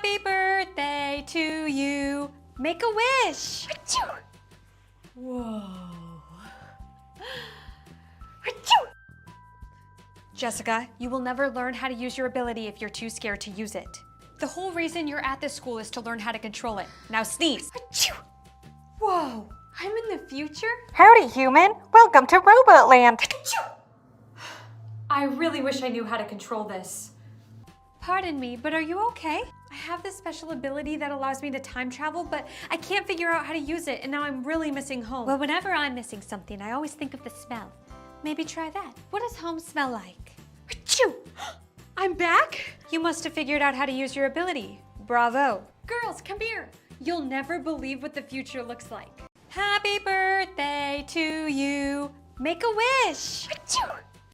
Happy birthday to you. Make a wish. Whoa. Jessica, you will never learn how to use your ability if you're too scared to use it. The whole reason you're at this school is to learn how to control it. Now sneeze. Whoa, I'm in the future? Howdy, human. Welcome to Robot Land. I really wish I knew how to control this. Pardon me, but are you okay? I have this special ability that allows me to time travel, but I can't figure out how to use it, and now I'm really missing home. Well, whenever I'm missing something, I always think of the smell. Maybe try that. What does home smell like? Achoo! I'm back? You must have figured out how to use your ability. Bravo. Girls, come here. You'll never believe what the future looks like. Happy birthday to you. Make a wish. Achoo!